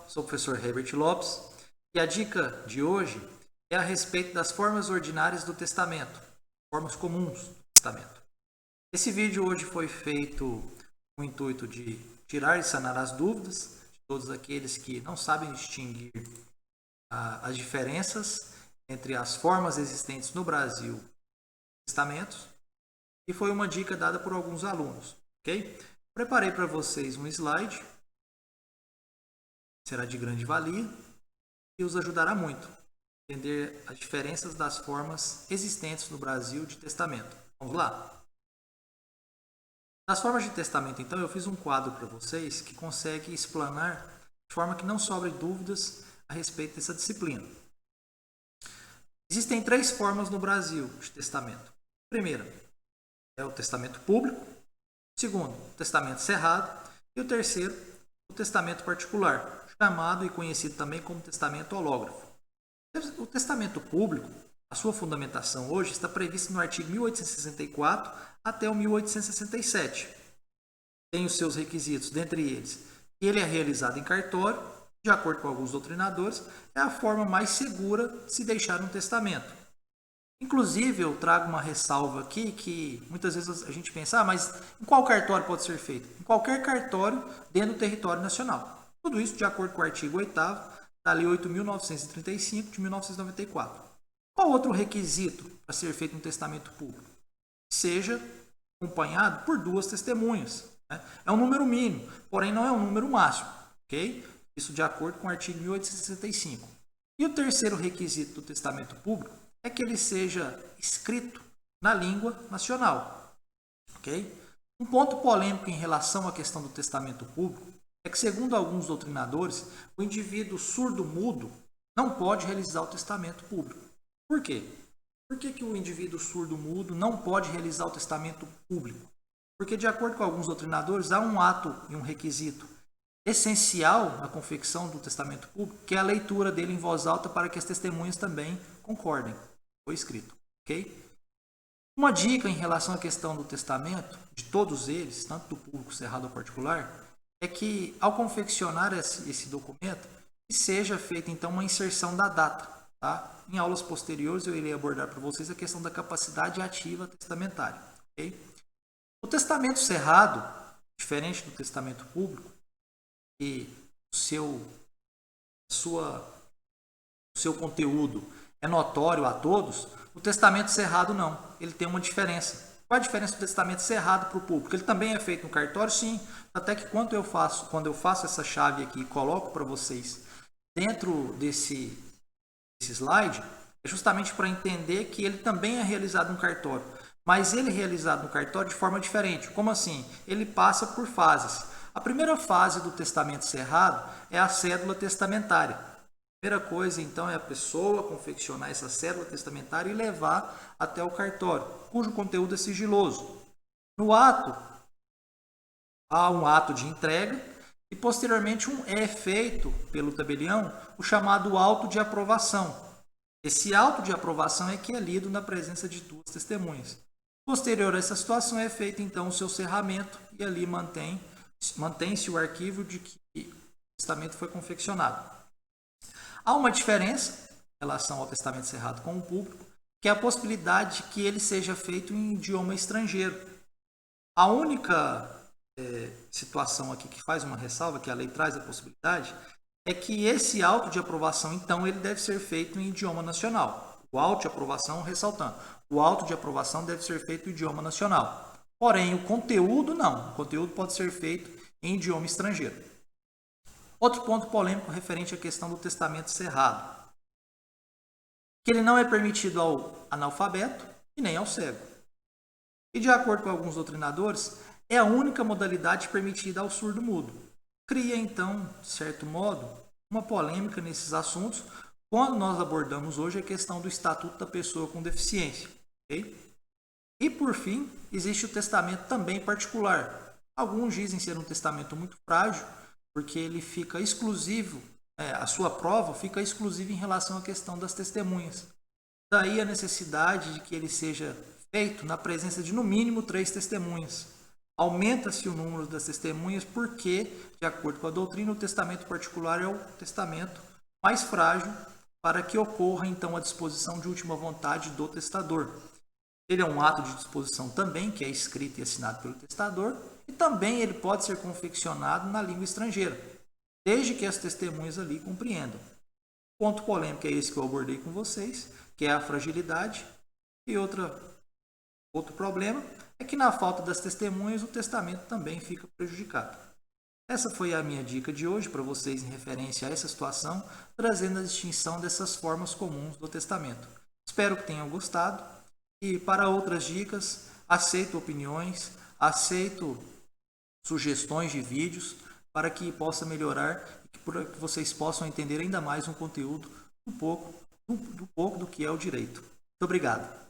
Sou o professor Herbert Lopes e a dica de hoje é a respeito das formas ordinárias do testamento, formas comuns do testamento. Esse vídeo hoje foi feito com o intuito de tirar e sanar as dúvidas de todos aqueles que não sabem distinguir as diferenças entre as formas existentes no Brasil de testamentos, e foi uma dica dada por alguns alunos, ok? Preparei para vocês um slide, será de grande valia e os ajudará muito a entender as diferenças das formas existentes no Brasil de testamento. Vamos lá? Nas formas de testamento, então, eu fiz um quadro para vocês que consegue explanar de forma que não sobre dúvidas a respeito dessa disciplina. Existem 3 formas no Brasil de testamento. A primeira é o testamento público, o segundo, o testamento cerrado, e o terceiro, o testamento particular, chamado e conhecido também como testamento hológrafo. O testamento público, a sua fundamentação hoje está prevista no artigo 1864 até o 1867. Tem os seus requisitos, dentre eles, que ele é realizado em cartório, de acordo com alguns doutrinadores, é a forma mais segura de se deixar um testamento. Inclusive, eu trago uma ressalva aqui que muitas vezes a gente pensa, mas em qual cartório pode ser feito? Em qualquer cartório dentro do território nacional. Tudo isso de acordo com o artigo 8º da Lei 8.935 de 1994. Qual outro requisito para ser feito um testamento público? Seja acompanhado por 2 testemunhas. Né? É um número mínimo, porém não é um número máximo. Okay? Isso de acordo com o artigo 1865. E o terceiro requisito do testamento público é que ele seja escrito na língua nacional. Okay? Um ponto polêmico em relação à questão do testamento público é que, segundo alguns doutrinadores, o indivíduo surdo-mudo não pode realizar o testamento público. Por quê? Por que o indivíduo surdo-mudo não pode realizar o testamento público? Porque, de acordo com alguns doutrinadores, há um ato e um requisito essencial na confecção do testamento público, que é a leitura dele em voz alta para que as testemunhas também concordem. Foi escrito. Ok? Uma dica em relação à questão do testamento, de todos eles, tanto do público, cerrado ou particular, é que, ao confeccionar esse documento, que seja feita, então, uma inserção da data. Tá? Em aulas posteriores, eu irei abordar para vocês a questão da capacidade ativa testamentária. Okay? O testamento cerrado, diferente do testamento público, e o seu conteúdo é notório a todos, o testamento cerrado não. Ele tem uma diferença. Qual a diferença do testamento cerrado para o público? Ele também é feito no cartório? Sim. Até que quando eu faço essa chave aqui e coloco para vocês dentro desse slide, é justamente para entender que ele também é realizado no cartório. Mas ele é realizado no cartório de forma diferente. Como assim? Ele passa por fases. A primeira fase do testamento cerrado é a cédula testamentária. A primeira coisa, então, é a pessoa confeccionar essa cédula testamentária e levar até o cartório, cujo conteúdo é sigiloso. No ato, há um ato de entrega e, posteriormente, é feito pelo tabelião o chamado auto de aprovação. Esse auto de aprovação é que é lido na presença de 2 testemunhas. Posterior a essa situação, é feito, então, o seu cerramento e ali mantém-se o arquivo de que o testamento foi confeccionado. Há uma diferença em relação ao testamento cerrado com o público, que é a possibilidade de que ele seja feito em idioma estrangeiro. A única situação aqui que faz uma ressalva, que a lei traz a possibilidade, é que esse auto de aprovação, então, ele deve ser feito em idioma nacional. O auto de aprovação, ressaltando, o auto de aprovação deve ser feito em idioma nacional. Porém, o conteúdo não. O conteúdo pode ser feito em idioma estrangeiro. Outro ponto polêmico referente à questão do testamento cerrado, que ele não é permitido ao analfabeto e nem ao cego. E, de acordo com alguns doutrinadores, é a única modalidade permitida ao surdo-mudo. Cria, então, de certo modo, uma polêmica nesses assuntos quando nós abordamos hoje a questão do Estatuto da Pessoa com Deficiência. Okay? E, por fim, existe o testamento também particular. Alguns dizem ser um testamento muito frágil, porque ele fica exclusivo, a sua prova fica exclusiva em relação à questão das testemunhas. Daí a necessidade de que ele seja feito na presença de, no mínimo, 3 testemunhas. Aumenta-se o número das testemunhas porque, de acordo com a doutrina, o testamento particular é o testamento mais frágil para que ocorra, então, a disposição de última vontade do testador. Ele é um ato de disposição também, que é escrito e assinado pelo testador, e também ele pode ser confeccionado na língua estrangeira, desde que as testemunhas ali compreendam. O ponto polêmico é esse que eu abordei com vocês, que é a fragilidade, e outro problema é que na falta das testemunhas o testamento também fica prejudicado. Essa foi a minha dica de hoje para vocês em referência a essa situação, trazendo a distinção dessas formas comuns do testamento. Espero que tenham gostado e para outras dicas, aceito opiniões, aceito sugestões de vídeos para que possa melhorar e para que vocês possam entender ainda mais um conteúdo do pouco do que é o direito. Muito obrigado.